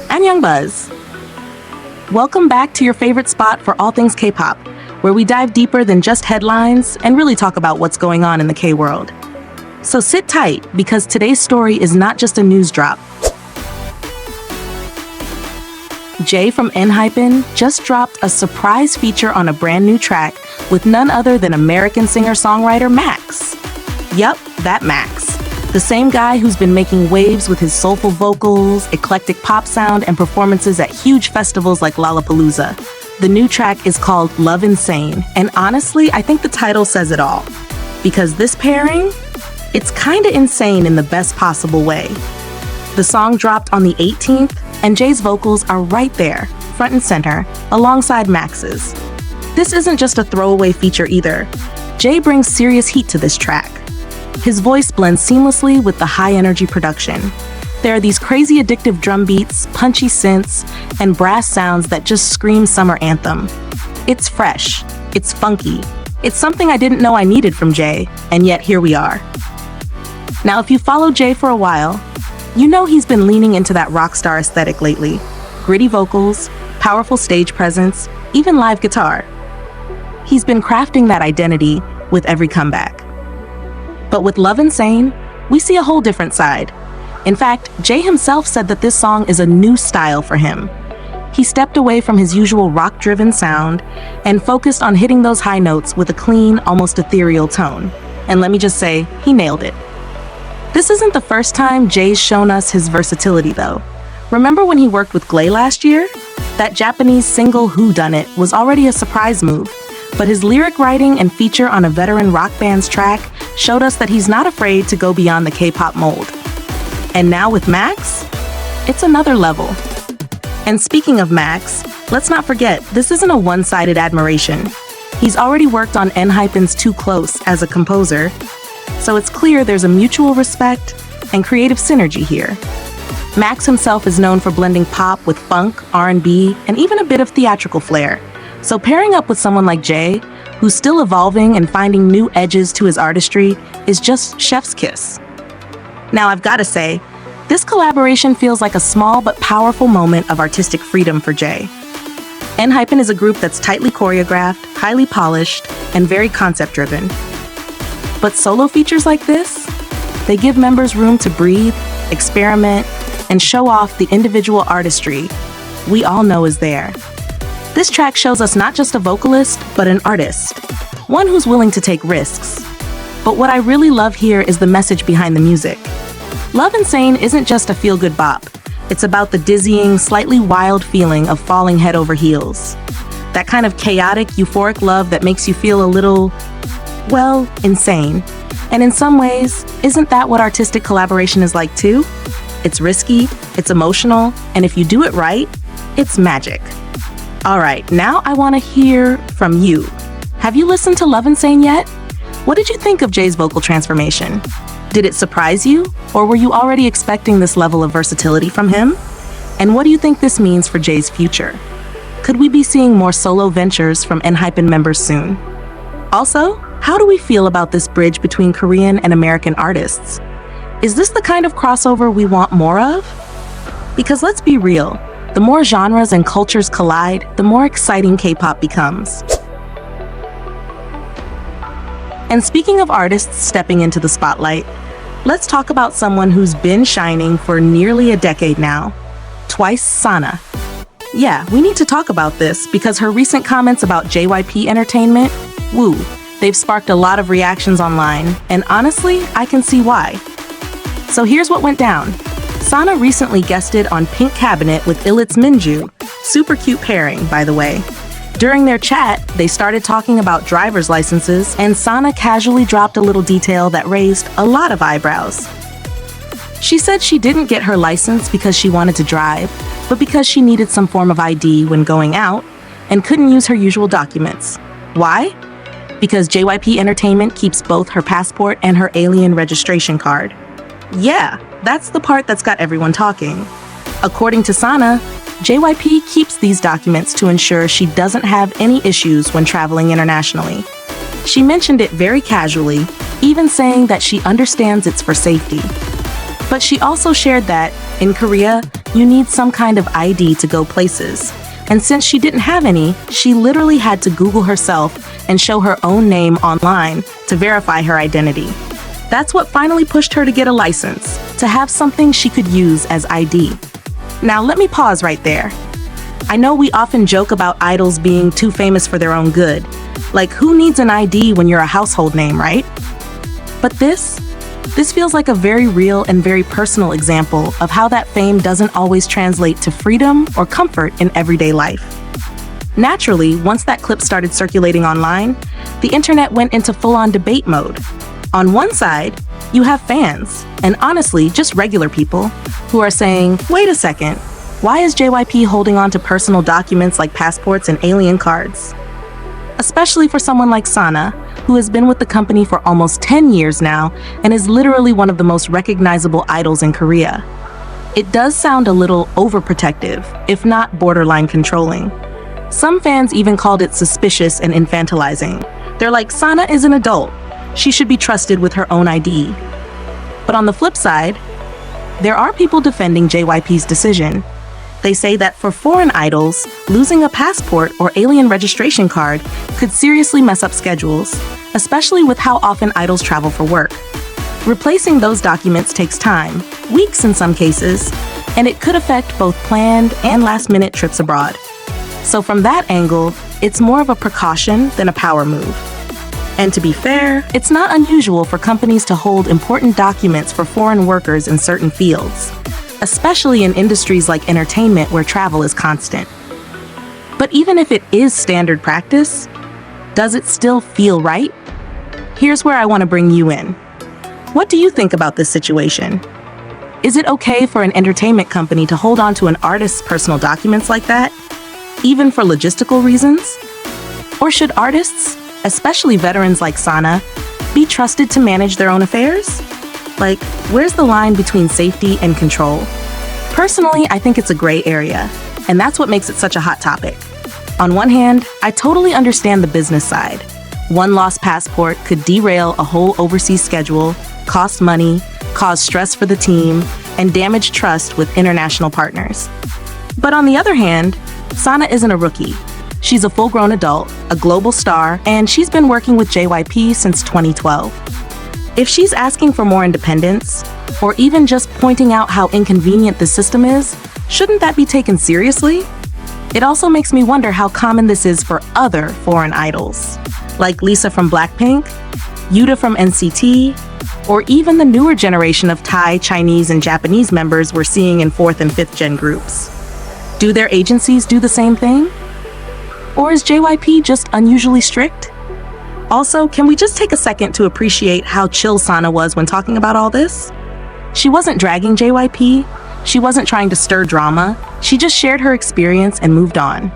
Annyeong Buzz. Welcome back to your favorite spot for all things K-pop, where we dive deeper than just headlines and really talk about what's going on in the K-world. So sit tight, because today's story is not just a news drop. Jay from ENHYPEN just dropped a surprise feature on a brand new track with none other than American singer-songwriter Max. Yup, that Max. The same guy who's been making waves with his soulful vocals, eclectic pop sound, and performances at huge festivals like Lollapalooza. The new track is called Love Insane, and honestly, I think the title says it all. Because this pairing, it's kinda insane in the best possible way. The song dropped on the 18th, and Jay's vocals are right there, front and center, alongside Max's. This isn't just a throwaway feature either. Jay brings serious heat to this track. His voice blends seamlessly with the high-energy production. There are these crazy addictive drum beats, punchy synths, and brass sounds that just scream summer anthem. It's fresh, it's funky, it's something I didn't know I needed from Jay, and yet here we are. Now, if you follow Jay for a while, you know he's been leaning into that rock star aesthetic lately. Gritty vocals, powerful stage presence, even live guitar. He's been crafting that identity with every comeback. But with Love Insane, we see a whole different side. In fact, Jay himself said that this song is a new style for him. He stepped away from his usual rock-driven sound and focused on hitting those high notes with a clean, almost ethereal tone. And let me just say, he nailed it. This isn't the first time Jay's shown us his versatility, though. Remember when he worked with Glay last year? That Japanese single Who Done It was already a surprise move, but his lyric writing and feature on a veteran rock band's track showed us that he's not afraid to go beyond the K-pop mold. And now with Max, it's another level. And speaking of Max, let's not forget, this isn't a one-sided admiration. He's already worked on ENHYPEN's Too Close as a composer, so it's clear there's a mutual respect and creative synergy here. Max himself is known for blending pop with funk, R&B, and even a bit of theatrical flair. So pairing up with someone like Jay, who's still evolving and finding new edges to his artistry, is just chef's kiss. Now, I've got to say, this collaboration feels like a small but powerful moment of artistic freedom for Jay. ENHYPEN is a group that's tightly choreographed, highly polished, and very concept-driven. But solo features like this, they give members room to breathe, experiment, and show off the individual artistry we all know is there. This track shows us not just a vocalist, but an artist, one who's willing to take risks. But what I really love here is the message behind the music. Love Insane isn't just a feel-good bop. It's about the dizzying, slightly wild feeling of falling head over heels. That kind of chaotic, euphoric love that makes you feel a little, well, insane. And in some ways, isn't that what artistic collaboration is like too? It's risky, it's emotional, and if you do it right, it's magic. All right, now I want to hear from you. Have you listened to Love Insane yet? What did you think of Jay's vocal transformation? Did it surprise you, or were you already expecting this level of versatility from him? And what do you think this means for Jay's future? Could we be seeing more solo ventures from ENHYPEN members soon? Also, how do we feel about this bridge between Korean and American artists? Is this the kind of crossover we want more of? Because let's be real, the more genres and cultures collide, the more exciting K-pop becomes. And speaking of artists stepping into the spotlight, let's talk about someone who's been shining for nearly a decade now, Twice Sana. Yeah, we need to talk about this because her recent comments about JYP Entertainment, woo, they've sparked a lot of reactions online, and honestly, I can see why. So here's what went down. Sana recently guested on Pink Cabinet with ILLIT's Minju. Super cute pairing, by the way. During their chat, they started talking about driver's licenses, and Sana casually dropped a little detail that raised a lot of eyebrows. She said she didn't get her license because she wanted to drive, but because she needed some form of ID when going out and couldn't use her usual documents. Why? Because JYP Entertainment keeps both her passport and her alien registration card. Yeah, that's the part that's got everyone talking. According to Sana, JYP keeps these documents to ensure she doesn't have any issues when traveling internationally. She mentioned it very casually, even saying that she understands it's for safety. But she also shared that, in Korea, you need some kind of ID to go places. And since she didn't have any, she literally had to Google herself and show her own name online to verify her identity. That's what finally pushed her to get a license, to have something she could use as ID. Now let me pause right there. I know we often joke about idols being too famous for their own good. Like, who needs an ID when you're a household name, right? But this feels like a very real and very personal example of how that fame doesn't always translate to freedom or comfort in everyday life. Naturally, once that clip started circulating online, the internet went into full-on debate mode. On one side, you have fans, and honestly, just regular people, who are saying, wait a second, why is JYP holding on to personal documents like passports and alien cards? Especially for someone like Sana, who has been with the company for almost 10 years now and is literally one of the most recognizable idols in Korea. It does sound a little overprotective, if not borderline controlling. Some fans even called it suspicious and infantilizing. They're like, Sana is an adult. She should be trusted with her own ID. But on the flip side, there are people defending JYP's decision. They say that for foreign idols, losing a passport or alien registration card could seriously mess up schedules, especially with how often idols travel for work. Replacing those documents takes time, weeks in some cases, and it could affect both planned and last-minute trips abroad. So from that angle, it's more of a precaution than a power move. And to be fair, it's not unusual for companies to hold important documents for foreign workers in certain fields, especially in industries like entertainment where travel is constant. But even if it is standard practice, does it still feel right? Here's where I want to bring you in. What do you think about this situation? Is it okay for an entertainment company to hold on to an artist's personal documents like that, even for logistical reasons? Or should artists, especially veterans like Sana, be trusted to manage their own affairs? Like, where's the line between safety and control? Personally, I think it's a gray area, and that's what makes it such a hot topic. On one hand, I totally understand the business side. One lost passport could derail a whole overseas schedule, cost money, cause stress for the team, and damage trust with international partners. But on the other hand, Sana isn't a rookie. She's a full-grown adult, a global star, and she's been working with JYP since 2012. If she's asking for more independence, or even just pointing out how inconvenient the system is, shouldn't that be taken seriously? It also makes me wonder how common this is for other foreign idols, like Lisa from BLACKPINK, Yuta from NCT, or even the newer generation of Thai, Chinese, and Japanese members we're seeing in 4th and 5th gen groups. Do their agencies do the same thing? Or is JYP just unusually strict? Also, can we just take a second to appreciate how chill Sana was when talking about all this? She wasn't dragging JYP, she wasn't trying to stir drama, she just shared her experience and moved on.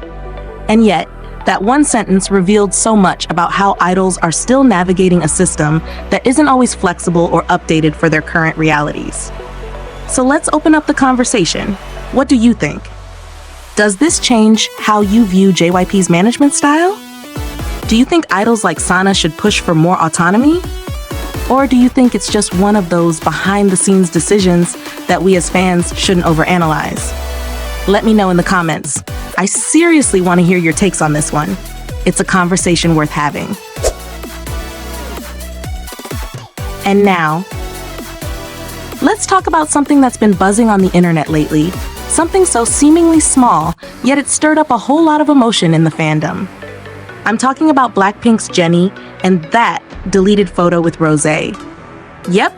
And yet, that one sentence revealed so much about how idols are still navigating a system that isn't always flexible or updated for their current realities. So let's open up the conversation. What do you think? Does this change how you view JYP's management style? Do you think idols like Sana should push for more autonomy? Or do you think it's just one of those behind-the-scenes decisions that we as fans shouldn't overanalyze? Let me know in the comments. I seriously want to hear your takes on this one. It's a conversation worth having. And now, let's talk about something that's been buzzing on the internet lately. Something so seemingly small, yet it stirred up a whole lot of emotion in the fandom. I'm talking about BLACKPINK's Jennie and that deleted photo with Rosé. Yep,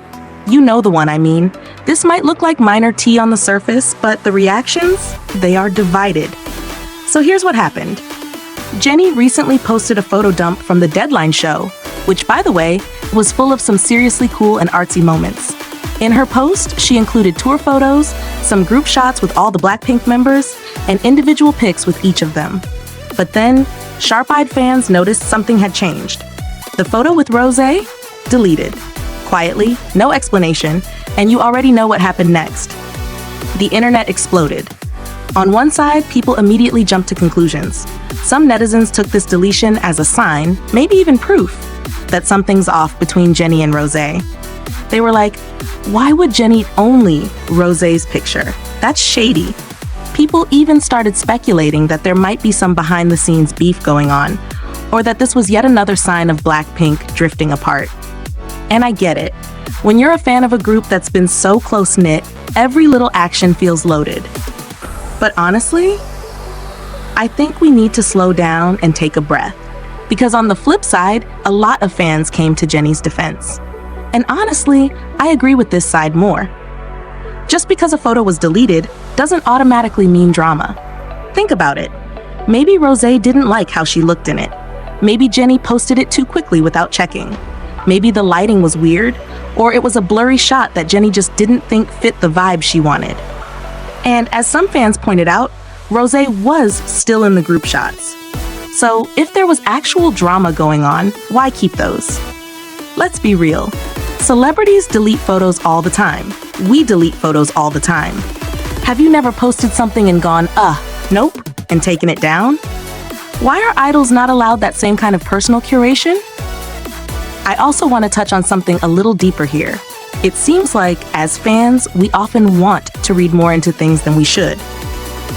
you know the one I mean. This might look like minor tea on the surface, but the reactions, they are divided. So here's what happened. Jennie recently posted a photo dump from the Deadline show, which, by the way, was full of some seriously cool and artsy moments. In her post, she included tour photos, some group shots with all the BLACKPINK members, and individual pics with each of them. But then, sharp-eyed fans noticed something had changed. The photo with Rosé? Deleted. Quietly, no explanation, and you already know what happened next. The internet exploded. On one side, people immediately jumped to conclusions. Some netizens took this deletion as a sign, maybe even proof, that something's off between Jennie and Rosé. They were like, why would Jennie only Rosé's picture? That's shady. People even started speculating that there might be some behind-the-scenes beef going on, or that this was yet another sign of BLACKPINK drifting apart. And I get it. When you're a fan of a group that's been so close-knit, every little action feels loaded. But honestly, I think we need to slow down and take a breath. Because on the flip side, a lot of fans came to Jennie's defense. And honestly, I agree with this side more. Just because a photo was deleted doesn't automatically mean drama. Think about it. Maybe Rosé didn't like how she looked in it. Maybe Jennie posted it too quickly without checking. Maybe the lighting was weird, or it was a blurry shot that Jennie just didn't think fit the vibe she wanted. And as some fans pointed out, Rosé was still in the group shots. So if there was actual drama going on, why keep those? Let's be real. Celebrities delete photos all the time. We delete photos all the time. Have you never posted something and gone, nope, and taken it down? Why are idols not allowed that same kind of personal curation? I also want to touch on something a little deeper here. It seems like, as fans, we often want to read more into things than we should.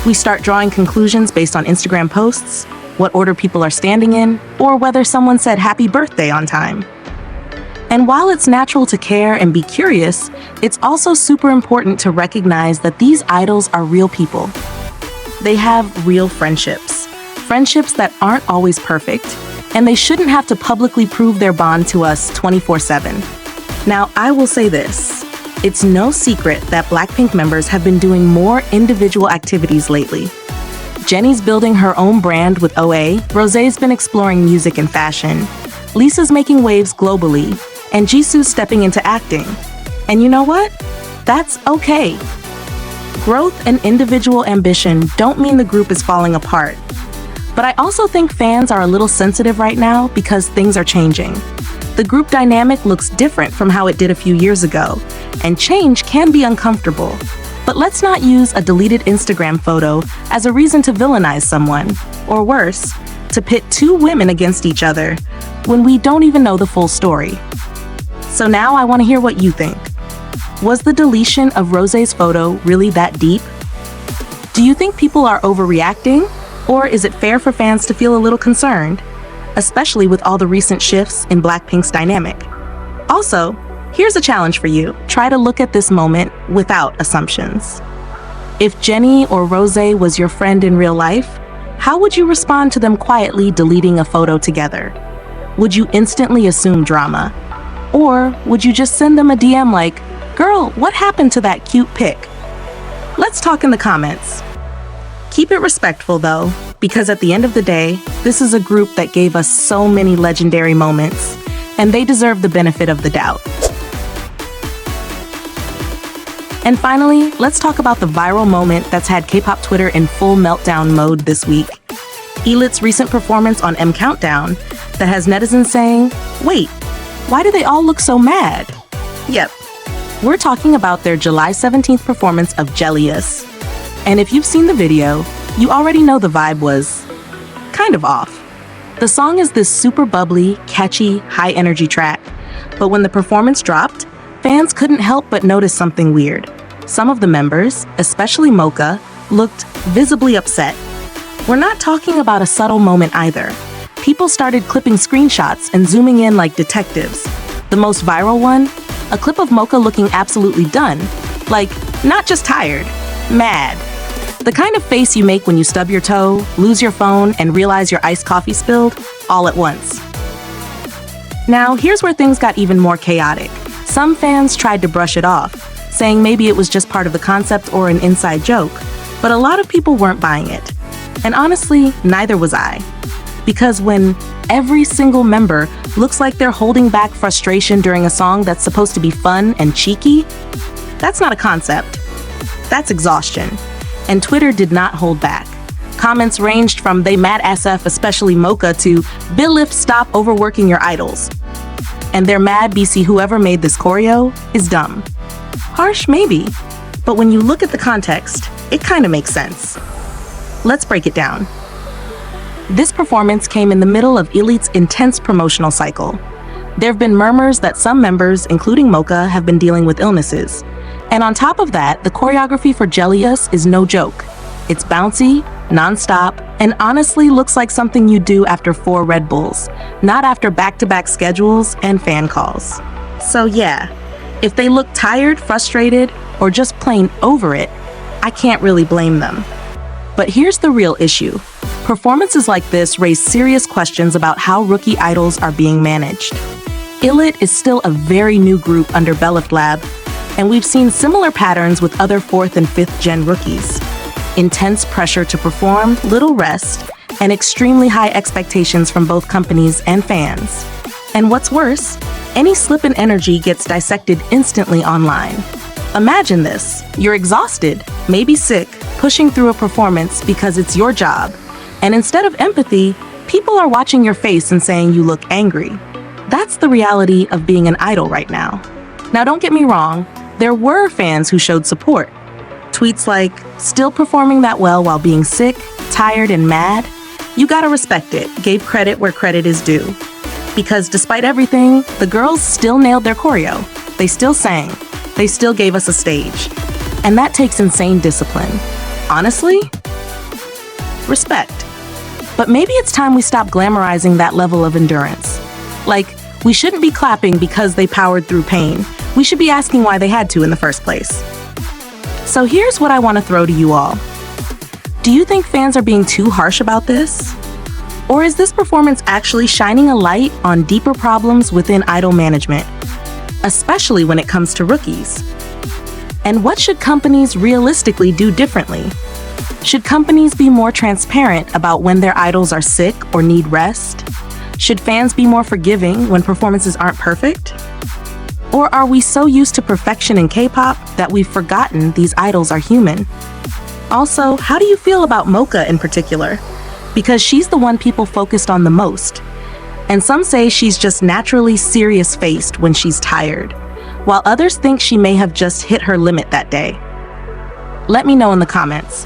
We start drawing conclusions based on Instagram posts, what order people are standing in, or whether someone said happy birthday on time. And while it's natural to care and be curious, it's also super important to recognize that these idols are real people. They have real friendships that aren't always perfect, and they shouldn't have to publicly prove their bond to us 24/7. Now, I will say this. It's no secret that BLACKPINK members have been doing more individual activities lately. Jennie's building her own brand with OA, Rosé's been exploring music and fashion, Lisa's making waves globally, and Jisoo's stepping into acting. And you know what? That's okay. Growth and individual ambition don't mean the group is falling apart. But I also think fans are a little sensitive right now because things are changing. The group dynamic looks different from how it did a few years ago, and change can be uncomfortable. But let's not use a deleted Instagram photo as a reason to villainize someone, or worse, to pit two women against each other when we don't even know the full story. So now I want to hear what you think. Was the deletion of Rosé's photo really that deep? Do you think people are overreacting? Or is it fair for fans to feel a little concerned? Especially with all the recent shifts in BLACKPINK's dynamic. Also, here's a challenge for you. Try to look at this moment without assumptions. If Jennie or Rosé was your friend in real life, how would you respond to them quietly deleting a photo together? Would you instantly assume drama? Or would you just send them a DM like, "Girl, what happened to that cute pic?" Let's talk in the comments. Keep it respectful though, because at the end of the day, this is a group that gave us so many legendary moments, and they deserve the benefit of the doubt. And finally, let's talk about the viral moment that's had K-pop Twitter in full meltdown mode this week. ILLIT's recent performance on M Countdown that has netizens saying, "Wait, why do they all look so mad?" Yep, we're talking about their July 17th performance of Jealous. And if you've seen the video, you already know the vibe was kind of off. The song is this super bubbly, catchy, high-energy track, but when the performance dropped, fans couldn't help but notice something weird. Some of the members, especially Mocha, looked visibly upset. We're not talking about a subtle moment either. People started clipping screenshots and zooming in like detectives. The most viral one? A clip of Mocha looking absolutely done. Like, not just tired, mad. The kind of face you make when you stub your toe, lose your phone, and realize your iced coffee spilled all at once. Now, here's where things got even more chaotic. Some fans tried to brush it off, saying maybe it was just part of the concept or an inside joke, but a lot of people weren't buying it. And honestly, neither was I. Because when every single member looks like they're holding back frustration during a song that's supposed to be fun and cheeky, that's not a concept. That's exhaustion. And Twitter did not hold back. Comments ranged from "they mad SF, especially Mocha" to "Billif, stop overworking your idols." And they're mad BC whoever made this choreo is dumb. Harsh, maybe. But when you look at the context, it kind of makes sense. Let's break it down. This performance came in the middle of ILLIT's intense promotional cycle. There have been murmurs that some members, including Mocha, have been dealing with illnesses. And on top of that, the choreography for Jellius is no joke. It's bouncy, non-stop, and honestly looks like something you do after 4 Red Bulls, not after back-to-back schedules and fan calls. So yeah, if they look tired, frustrated, or just plain over it, I can't really blame them. But here's the real issue. Performances like this raise serious questions about how rookie idols are being managed. ILLIT is still a very new group under BLACKPINK, and we've seen similar patterns with other 4th and 5th gen rookies. Intense pressure to perform, little rest, and extremely high expectations from both companies and fans. And what's worse, any slip in energy gets dissected instantly online. Imagine this: you're exhausted, maybe sick, pushing through a performance because it's your job. And instead of empathy, people are watching your face and saying you look angry. That's the reality of being an idol right now. Now don't get me wrong, there were fans who showed support. Tweets like, "Still performing that well while being sick, tired, and mad?" You gotta respect it, gave credit where credit is due. Because despite everything, the girls still nailed their choreo. They still sang. They still gave us a stage. And that takes insane discipline. Honestly, respect. But maybe it's time we stop glamorizing that level of endurance. Like, we shouldn't be clapping because they powered through pain. We should be asking why they had to in the first place. So here's what I want to throw to you all. Do you think fans are being too harsh about this? Or is this performance actually shining a light on deeper problems within idol management, especially when it comes to rookies? And what should companies realistically do differently? Should companies be more transparent about when their idols are sick or need rest? Should fans be more forgiving when performances aren't perfect? Or are we so used to perfection in K-pop that we've forgotten these idols are human? Also, how do you feel about Mocha in particular? Because she's the one people focused on the most. And some say she's just naturally serious-faced when she's tired, while others think she may have just hit her limit that day. Let me know in the comments.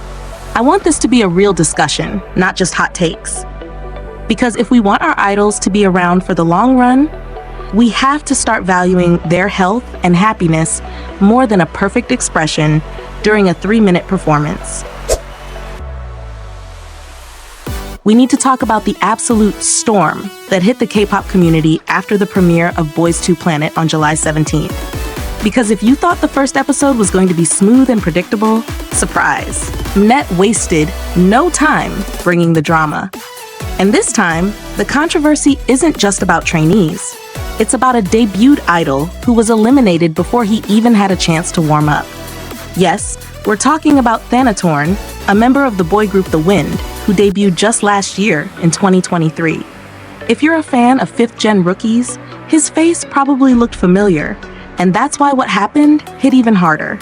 I want this to be a real discussion, not just hot takes. Because if we want our idols to be around for the long run, we have to start valuing their health and happiness more than a perfect expression during a 3-minute performance. We need to talk about the absolute storm that hit the K-pop community after the premiere of Boys II Planet on July 17th. Because if you thought the first episode was going to be smooth and predictable, surprise. Net wasted no time bringing the drama. And this time, the controversy isn't just about trainees. It's about a debuted idol who was eliminated before he even had a chance to warm up. Yes, we're talking about Thantor, a member of the boy group The Wind, who debuted just last year in 2023. If you're a fan of 5th gen rookies, his face probably looked familiar, and that's why what happened hit even harder.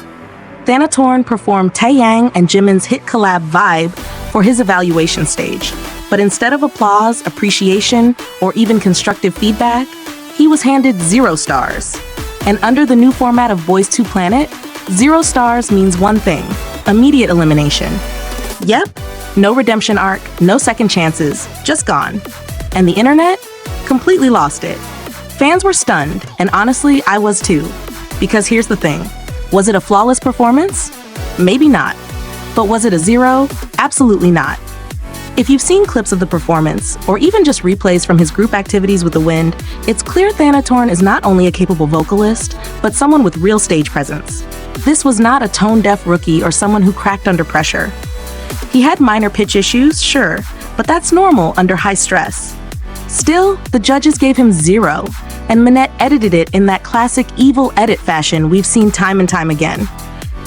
Thantor performed Taeyang and Jimin's hit collab Vibe for his evaluation stage, but instead of applause, appreciation, or even constructive feedback, he was handed 0 stars. And under the new format of Boys II Planet, 0 stars means one thing: immediate elimination. Yep, no redemption arc, no second chances, just gone. And the internet completely lost it. Fans were stunned, and honestly, I was too. Because here's the thing, was it a flawless performance? Maybe not. But was it a 0? Absolutely not. If you've seen clips of the performance, or even just replays from his group activities with The Wind, it's clear Thantor is not only a capable vocalist, but someone with real stage presence. This was not a tone-deaf rookie or someone who cracked under pressure. He had minor pitch issues, sure, but that's normal under high stress. Still, the judges gave him 0, and Minette edited it in that classic evil edit fashion we've seen time and time again.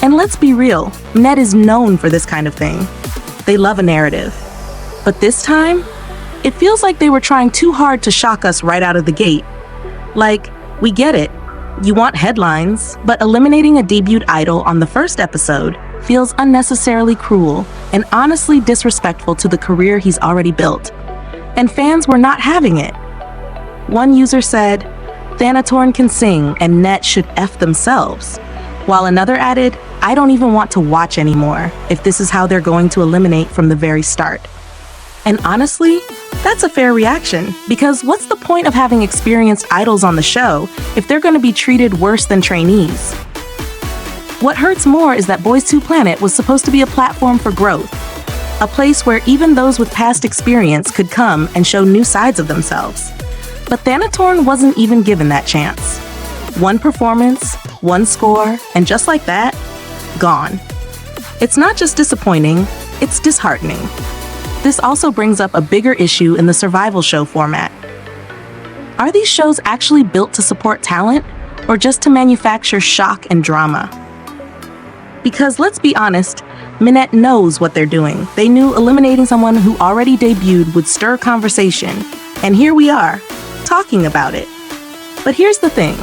And let's be real, Minette is known for this kind of thing. They love a narrative. But this time, it feels like they were trying too hard to shock us right out of the gate. Like, we get it. You want headlines, but eliminating a debuted idol on the first episode feels unnecessarily cruel and honestly disrespectful to the career he's already built. And fans were not having it. One user said, "Thantor can sing and Net should F themselves." While another added, "I don't even want to watch anymore if this is how they're going to eliminate from the very start." And honestly, that's a fair reaction, because what's the point of having experienced idols on the show if they're going to be treated worse than trainees? What hurts more is that Boys2 Planet was supposed to be a platform for growth, a place where even those with past experience could come and show new sides of themselves. But Thantor wasn't even given that chance. One performance, one score, and just like that, gone. It's not just disappointing, it's disheartening. This also brings up a bigger issue in the survival show format. Are these shows actually built to support talent, or just to manufacture shock and drama? Because let's be honest, Minette knows what they're doing. They knew eliminating someone who already debuted would stir conversation, and here we are, talking about it. But here's the thing,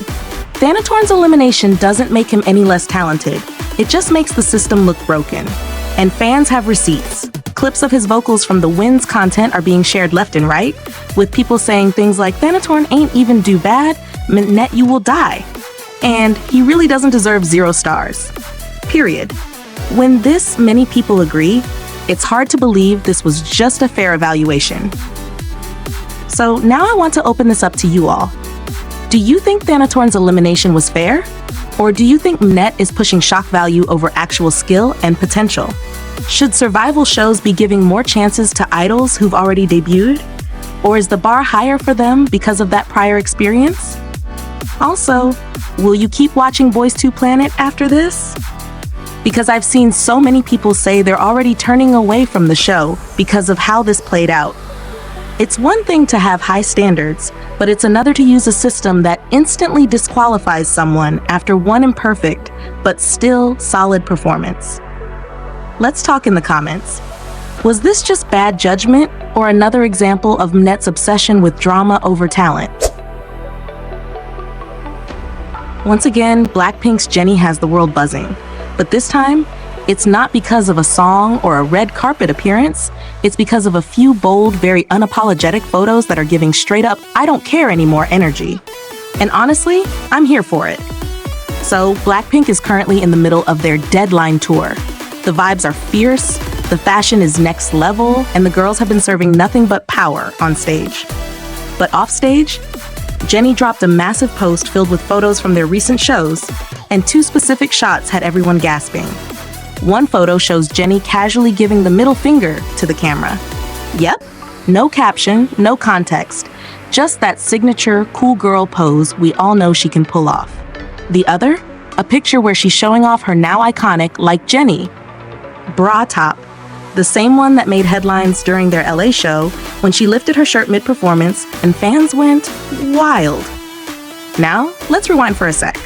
Thanator's elimination doesn't make him any less talented, it just makes the system look broken. And fans have receipts. Clips of his vocals from the Wins content are being shared left and right, with people saying things like, Thantor ain't even do bad, Minette you will die. And he really doesn't deserve 0 stars. Period. When this many people agree, it's hard to believe this was just a fair evaluation. So now I want to open this up to you all. Do you think Thanator's elimination was fair? Or do you think Minette is pushing shock value over actual skill and potential? Should survival shows be giving more chances to idols who've already debuted? Or is the bar higher for them because of that prior experience? Also, will you keep watching Boys2 Planet after this? Because I've seen so many people say they're already turning away from the show because of how this played out. It's one thing to have high standards, but it's another to use a system that instantly disqualifies someone after one imperfect, but still solid performance. Let's talk in the comments. Was this just bad judgment or another example of Minette's obsession with drama over talent? Once again, BLACKPINK's Jennie has the world buzzing. But this time, it's not because of a song or a red carpet appearance, it's because of a few bold, very unapologetic photos that are giving straight up, I don't care anymore energy. And honestly, I'm here for it. So, BLACKPINK is currently in the middle of their Deadline tour. The vibes are fierce, the fashion is next level, and the girls have been serving nothing but power on stage. But off stage, Jennie dropped a massive post filled with photos from their recent shows, and 2 specific shots had everyone gasping. One photo shows Jennie casually giving the middle finger to the camera. Yep, no caption, no context, just that signature cool girl pose we all know she can pull off. The other, a picture where she's showing off her now iconic Like Jennie bra top, the same one that made headlines during their LA show when she lifted her shirt mid-performance and fans went wild. Now, let's rewind for a sec.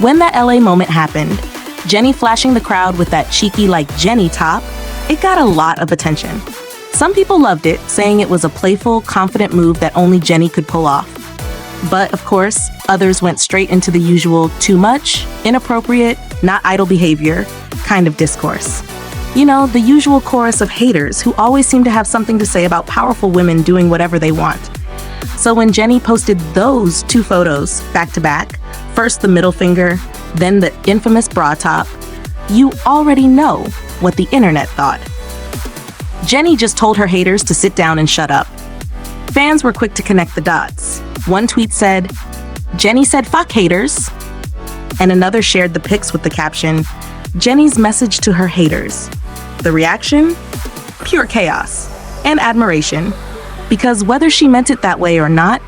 When that LA moment happened, Jennie flashing the crowd with that cheeky Like Jennie top, it got a lot of attention. Some people loved it, saying it was a playful, confident move that only Jennie could pull off. But of course, others went straight into the usual too much, inappropriate, not idol behavior kind of discourse. You know, the usual chorus of haters who always seem to have something to say about powerful women doing whatever they want. So when Jennie posted those 2 photos back to back, first the middle finger, then the infamous bra top, you already know what the internet thought. Jennie just told her haters to sit down and shut up. Fans were quick to connect the dots. One tweet said, Jennie said fuck haters, and another shared the pics with the caption, Jennie's message to her haters. The reaction? Pure chaos and admiration. Because whether she meant it that way or not,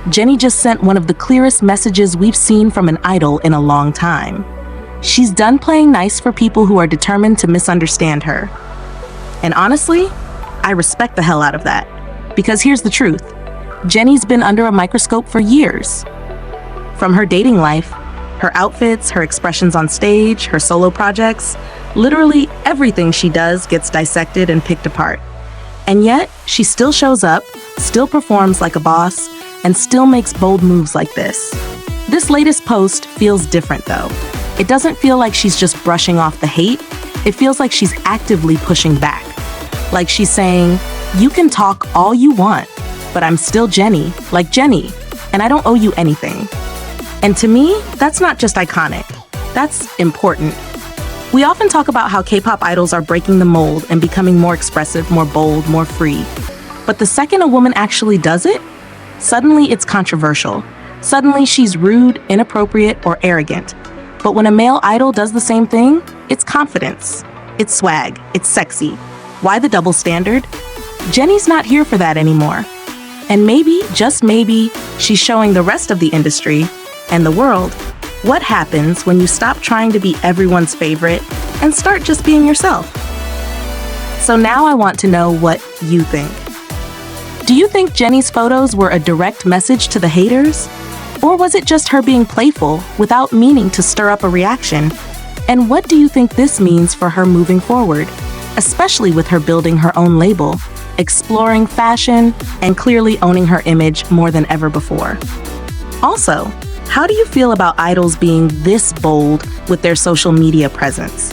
Jennie just sent one of the clearest messages we've seen from an idol in a long time. She's done playing nice for people who are determined to misunderstand her. And honestly, I respect the hell out of that. Because here's the truth. Jennie's been under a microscope for years. From her dating life, her outfits, her expressions on stage, her solo projects, literally everything she does gets dissected and picked apart. And yet, she still shows up, still performs like a boss, and still makes bold moves like this. This latest post feels different though. It doesn't feel like she's just brushing off the hate, it feels like she's actively pushing back. Like she's saying, you can talk all you want, but I'm still Jennie, like Jennie, and I don't owe you anything. And to me, that's not just iconic, that's important. We often talk about how K-pop idols are breaking the mold and becoming more expressive, more bold, more free. But the second a woman actually does it, suddenly it's controversial. Suddenly she's rude, inappropriate, or arrogant. But when a male idol does the same thing, it's confidence. It's swag. It's sexy. Why the double standard? Jennie's not here for that anymore. And maybe, just maybe, she's showing the rest of the industry and the world what happens when you stop trying to be everyone's favorite and start just being yourself. So now I want to know what you think. Do you think Jennie's photos were a direct message to the haters? Or was it just her being playful without meaning to stir up a reaction? And what do you think this means for her moving forward, especially with her building her own label, exploring fashion, and clearly owning her image more than ever before? Also, how do you feel about idols being this bold with their social media presence?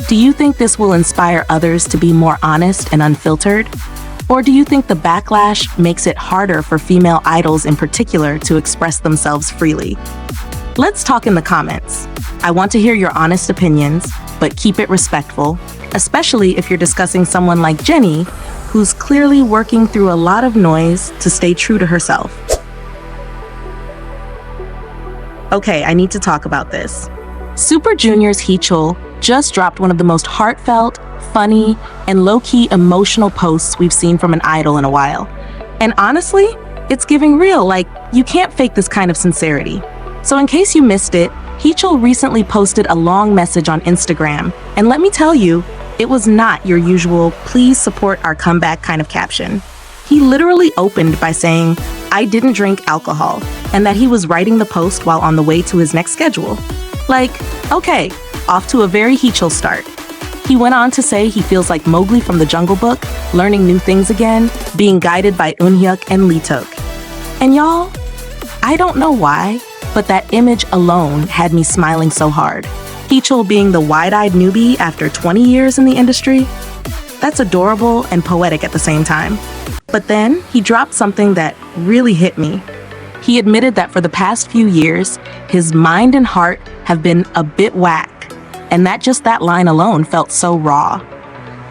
Do you think this will inspire others to be more honest and unfiltered? Or do you think the backlash makes it harder for female idols in particular to express themselves freely? Let's talk in the comments. I want to hear your honest opinions, but keep it respectful, especially if you're discussing someone like Jennie, who's clearly working through a lot of noise to stay true to herself. Okay, I need to talk about this. Super Junior's Heechul just dropped one of the most heartfelt, funny, and low-key emotional posts we've seen from an idol in a while. And honestly, it's giving real, like, you can't fake this kind of sincerity. So in case you missed it, Heechul recently posted a long message on Instagram, and let me tell you, it was not your usual, please support our comeback kind of caption. He literally opened by saying, I didn't drink alcohol, and that he was writing the post while on the way to his next schedule. Like, okay, off to a very Heechul start. He went on to say he feels like Mowgli from the Jungle Book, learning new things again, being guided by Eun Hyuk and Lee Junyoung. And y'all, I don't know why, but that image alone had me smiling so hard. Heechul being the wide-eyed newbie after 20 years in the industry, that's adorable and poetic at the same time. But then he dropped something that really hit me. He admitted that for the past few years, his mind and heart have been a bit whack, and that just that line alone felt so raw.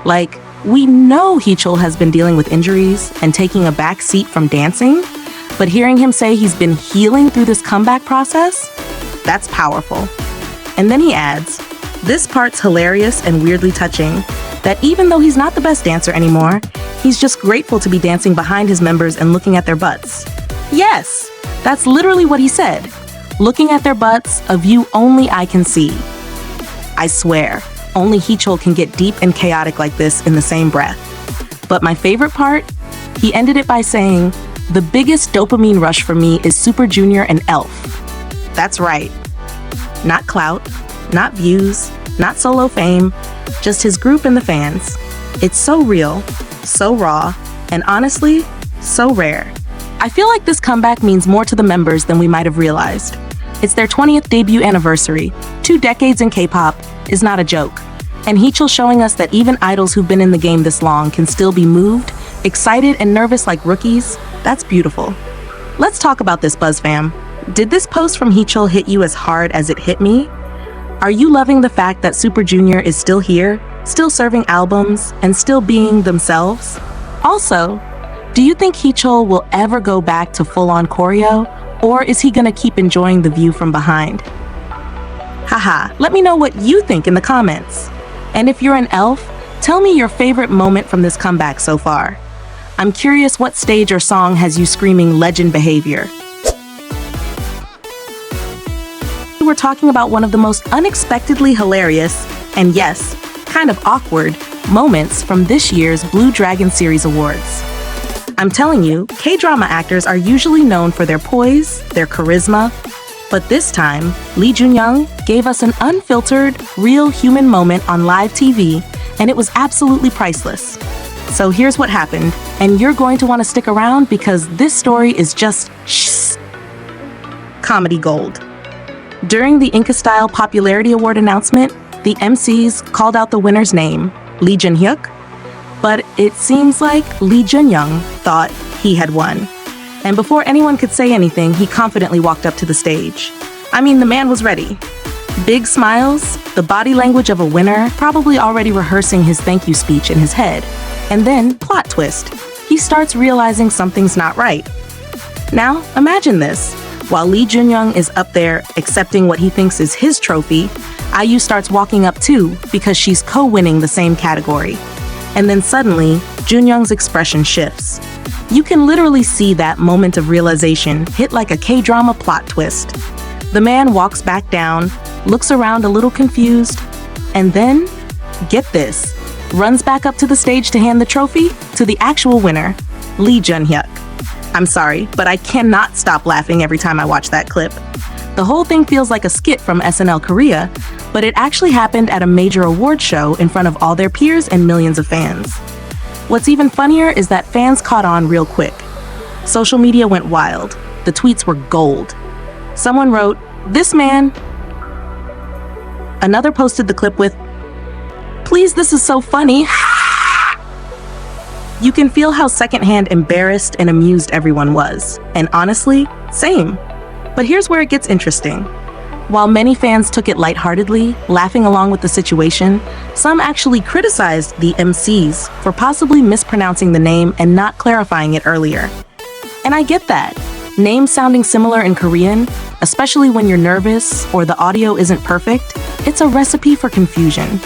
Like, we know Heechul has been dealing with injuries and taking a back seat from dancing, but hearing him say he's been healing through this comeback process, that's powerful. And then he adds, this part's hilarious and weirdly touching, that even though he's not the best dancer anymore, he's just grateful to be dancing behind his members and looking at their butts. Yes, that's literally what he said. Looking at their butts, a view only I can see. I swear, only Heechul can get deep and chaotic like this in the same breath. But my favorite part? He ended it by saying, the biggest dopamine rush for me is Super Junior and ELF. That's right. Not clout, not views, not solo fame, just his group and the fans. It's so real, so raw, and honestly, so rare. I feel like this comeback means more to the members than we might have realized. It's their 20th debut anniversary. 2 decades in K-pop is not a joke. And Heechul showing us that even idols who've been in the game this long can still be moved, excited, and nervous like rookies. That's beautiful. Let's talk about this, Buzz fam. Did this post from Heechul hit you as hard as it hit me? Are you loving the fact that Super Junior is still here, still serving albums, and still being themselves? Also, do you think Heechul will ever go back to full-on choreo, or is he gonna keep enjoying the view from behind? Haha, let me know what you think in the comments. And if you're an ELF, tell me your favorite moment from this comeback so far. I'm curious what stage or song has you screaming legend behavior. We're talking about one of the most unexpectedly hilarious, and yes, kind of awkward, moments from this year's Blue Dragon Series Awards. I'm telling you, K-drama actors are usually known for their poise, their charisma, but this time, Lee Junyoung gave us an unfiltered, real human moment on live TV, and it was absolutely priceless. So here's what happened, and you're going to want to stick around because this story is just comedy gold. During the Inca-style Popularity Award announcement, the MCs called out the winner's name, Lee Junyoung, but it seems like Lee Junyoung thought he had won. And before anyone could say anything, he confidently walked up to the stage. I mean, the man was ready. Big smiles, the body language of a winner, probably already rehearsing his thank you speech in his head. And then, plot twist, he starts realizing something's not right. Now, imagine this. While Lee Junyoung is up there accepting what he thinks is his trophy, IU starts walking up too because she's co-winning the same category. And then suddenly, Junyoung's expression shifts. You can literally see that moment of realization hit like a K-drama plot twist. The man walks back down, looks around a little confused, and then, get this, runs back up to the stage to hand the trophy to the actual winner, Lee Junyoung. I'm sorry, but I cannot stop laughing every time I watch that clip. The whole thing feels like a skit from SNL Korea, but it actually happened at a major award show in front of all their peers and millions of fans. What's even funnier is that fans caught on real quick. Social media went wild. The tweets were gold. Someone wrote, "This man." Another posted the clip with, "Please, this is so funny." You can feel how secondhand embarrassed and amused everyone was. And honestly, same. But here's where it gets interesting. While many fans took it lightheartedly, laughing along with the situation, some actually criticized the MCs for possibly mispronouncing the name and not clarifying it earlier. And I get that. Names sounding similar in Korean, especially when you're nervous or the audio isn't perfect, it's a recipe for confusion.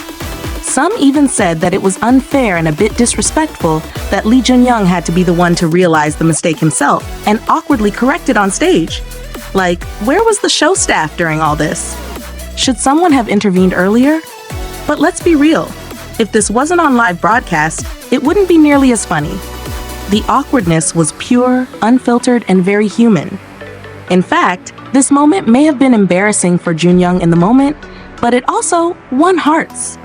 Some even said that it was unfair and a bit disrespectful that Lee Junyoung had to be the one to realize the mistake himself and awkwardly correct it on stage. Like, where was the show staff during all this? Should someone have intervened earlier? But let's be real. If this wasn't on live broadcast, it wouldn't be nearly as funny. The awkwardness was pure, unfiltered, and very human. In fact, this moment may have been embarrassing for Junyoung in the moment, but it also won hearts.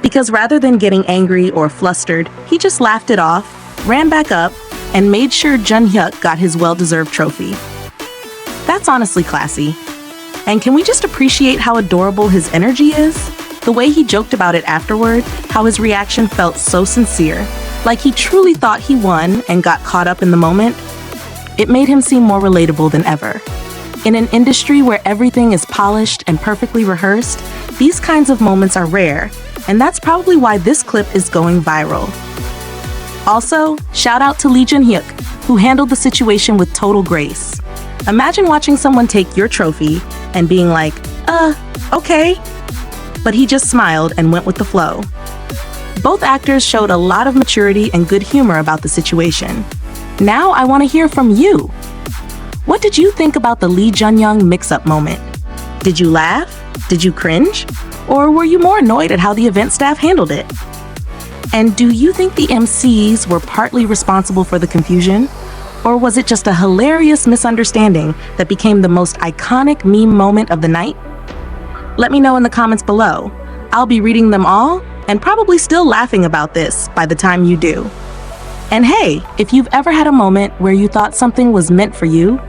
Because rather than getting angry or flustered, he just laughed it off, ran back up, and made sure Jin Huk got his well-deserved trophy. That's honestly classy. And can we just appreciate how adorable his energy is? The way he joked about it afterward, how his reaction felt so sincere, like he truly thought he won and got caught up in the moment. It made him seem more relatable than ever. In an industry where everything is polished and perfectly rehearsed, these kinds of moments are rare, and that's probably why this clip is going viral. Also, shout out to Lee Junyoung, who handled the situation with total grace. Imagine watching someone take your trophy and being like, okay. But he just smiled and went with the flow. Both actors showed a lot of maturity and good humor about the situation. Now I want to hear from you. What did you think about the Lee Junyoung mix-up moment? Did you laugh? Did you cringe? Or were you more annoyed at how the event staff handled it? And do you think the MCs were partly responsible for the confusion? Or was it just a hilarious misunderstanding that became the most iconic meme moment of the night? Let me know in the comments below. I'll be reading them all and probably still laughing about this by the time you do. And hey, if you've ever had a moment where you thought something was meant for you,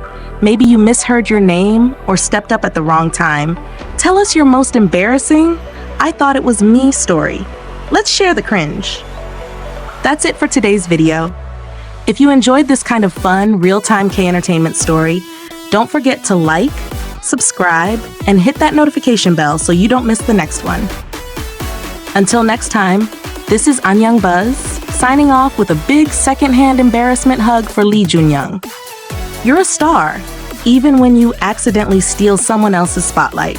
maybe you misheard your name or stepped up at the wrong time, tell us your most embarrassing, "I thought it was me" story. Let's share the cringe. That's it for today's video. If you enjoyed this kind of fun, real-time K-entertainment story, don't forget to like, subscribe, and hit that notification bell so you don't miss the next one. Until next time, this is Anyang Buzz, signing off with a big secondhand embarrassment hug for Lee Junyoung. You're a star, even when you accidentally steal someone else's spotlight.